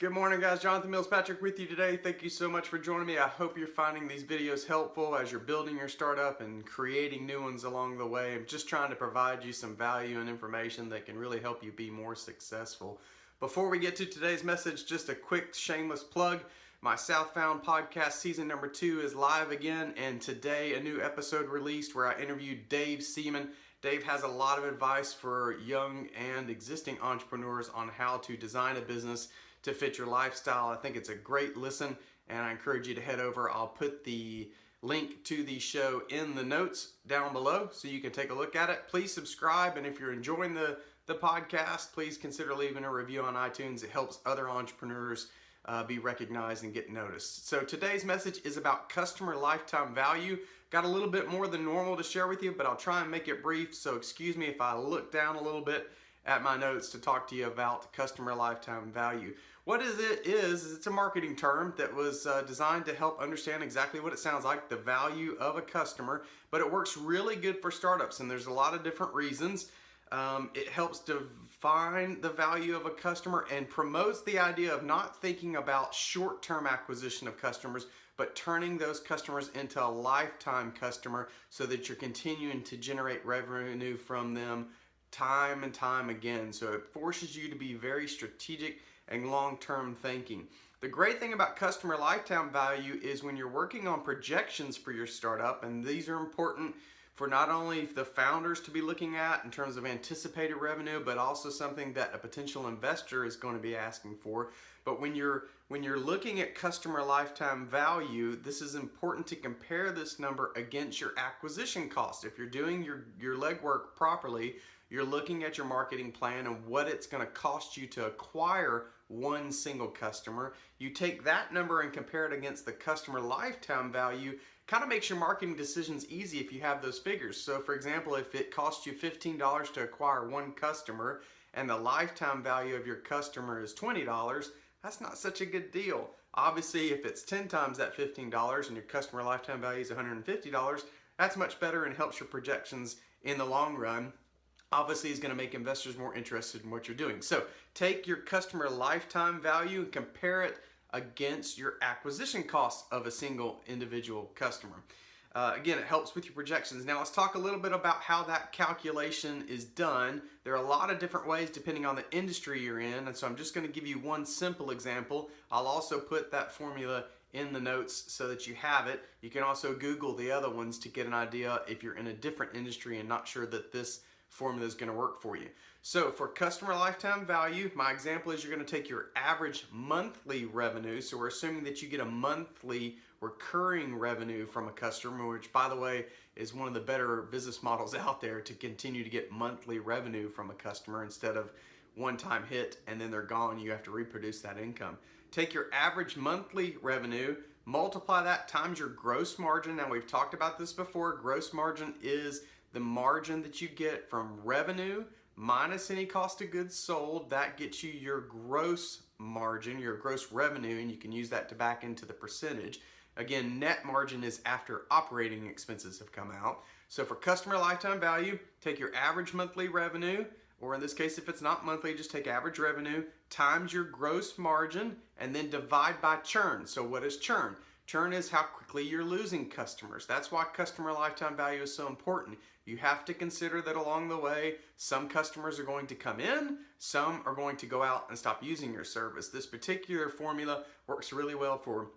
Good morning, guys. Jonathan Mills Patrick with you today. Thank you so much for joining me. I hope you're finding these videos helpful as you're building your startup and creating new ones along the way. I'm just trying to provide you some value and information that can really help you be more successful. Before we get to today's message, just a quick shameless plug. My Southbound podcast season number 2 is live again, and today a new episode released where I interviewed Dave Seaman. Dave has a lot of advice for young and existing entrepreneurs on how to design a business to fit your lifestyle. I think it's a great listen, and I encourage you to head over. I'll put the link to the show in the notes down below so you can take a look at it. Please subscribe, and if you're enjoying the podcast, please consider leaving a review on iTunes. It helps other entrepreneurs be recognized and get noticed. So today's message is about customer lifetime value. Got a little bit more than normal to share with you, but I'll try and make it brief, so excuse me if I look down a little bit at my notes to talk to you about customer lifetime value. What is it's a marketing term that was designed to help understand exactly what it sounds like, the value of a customer, but it works really good for startups, and there's a lot of different reasons. It helps define the value of a customer and promotes the idea of not thinking about short-term acquisition of customers, but turning those customers into a lifetime customer so that you're continuing to generate revenue from them time and time again. So it forces you to be very strategic and long-term thinking. The great thing about customer lifetime value is when you're working on projections for your startup, and these are important for not only the founders to be looking at in terms of anticipated revenue, but also something that a potential investor is going to be asking for. But when you're looking at customer lifetime value, this is important to compare this number against your acquisition cost. If you're doing your legwork properly, you're looking at your marketing plan and what it's going to cost you to acquire one single customer. You take that number and compare it against the customer lifetime value. Kind of makes your marketing decisions easy if you have those figures. So for example, if it costs you $15 to acquire one customer and the lifetime value of your customer is $20, that's not such a good deal. Obviously, if it's 10 times that $15 and your customer lifetime value is $150, that's much better and helps your projections in the long run. Obviously, is going to make investors more interested in what you're doing. So take your customer lifetime value and compare it against your acquisition costs of a single individual customer. Again, it helps with your projections. Now let's talk a little bit about how that calculation is done. There are a lot of different ways depending on the industry you're in, and so I'm just going to give you one simple example. I'll also put that formula in the notes so that you have it. You can also Google the other ones to get an idea if you're in a different industry and not sure that this formula is going to work for you. So for customer lifetime value, my example is you're going to take your average monthly revenue. So we're assuming that you get a monthly recurring revenue from a customer, which by the way is one of the better business models out there, to continue to get monthly revenue from a customer instead of one-time hit and then they're gone. You have to reproduce that income. Take your average monthly revenue, multiply that times your gross margin. Now we've talked about this before. Gross margin is the margin that you get from revenue minus any cost of goods sold. That gets you your gross margin, your gross revenue, and you can use that to back into the percentage. Again, net margin is after operating expenses have come out. So for customer lifetime value, take your average monthly revenue, or in this case, if it's not monthly, just take average revenue times your gross margin and then divide by churn. So what is churn? Churn is how quickly you're losing customers. That's why customer lifetime value is so important. You have to consider that along the way, some customers are going to come in, some are going to go out and stop using your service. This particular formula works really well for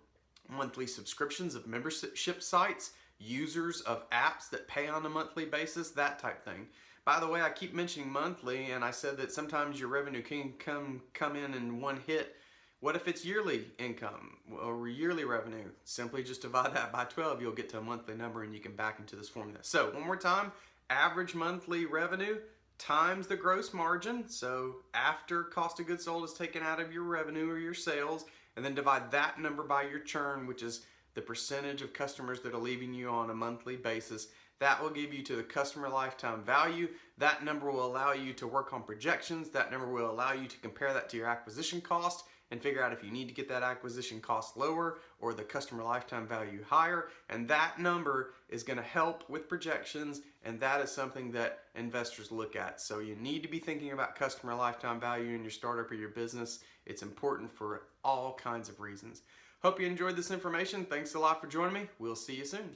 monthly subscriptions of membership sites, users of apps that pay on a monthly basis, that type thing. By the way, I keep mentioning monthly, and I said that sometimes your revenue can come in one hit. What if it's yearly income or yearly revenue? Simply just divide that by 12, you'll get to a monthly number and you can back into this formula. So one more time, average monthly revenue times the gross margin. So after cost of goods sold is taken out of your revenue or your sales, and then divide that number by your churn, which is the percentage of customers that are leaving you on a monthly basis. That will give you to the customer lifetime value. That number will allow you to work on projections. That number will allow you to compare that to your acquisition cost and figure out if you need to get that acquisition cost lower or the customer lifetime value higher. And that number is going to help with projections, and that is something that investors look at. So you need to be thinking about customer lifetime value in your startup or your business. It's important for all kinds of reasons. Hope you enjoyed this information. Thanks a lot for joining me. We'll see you soon.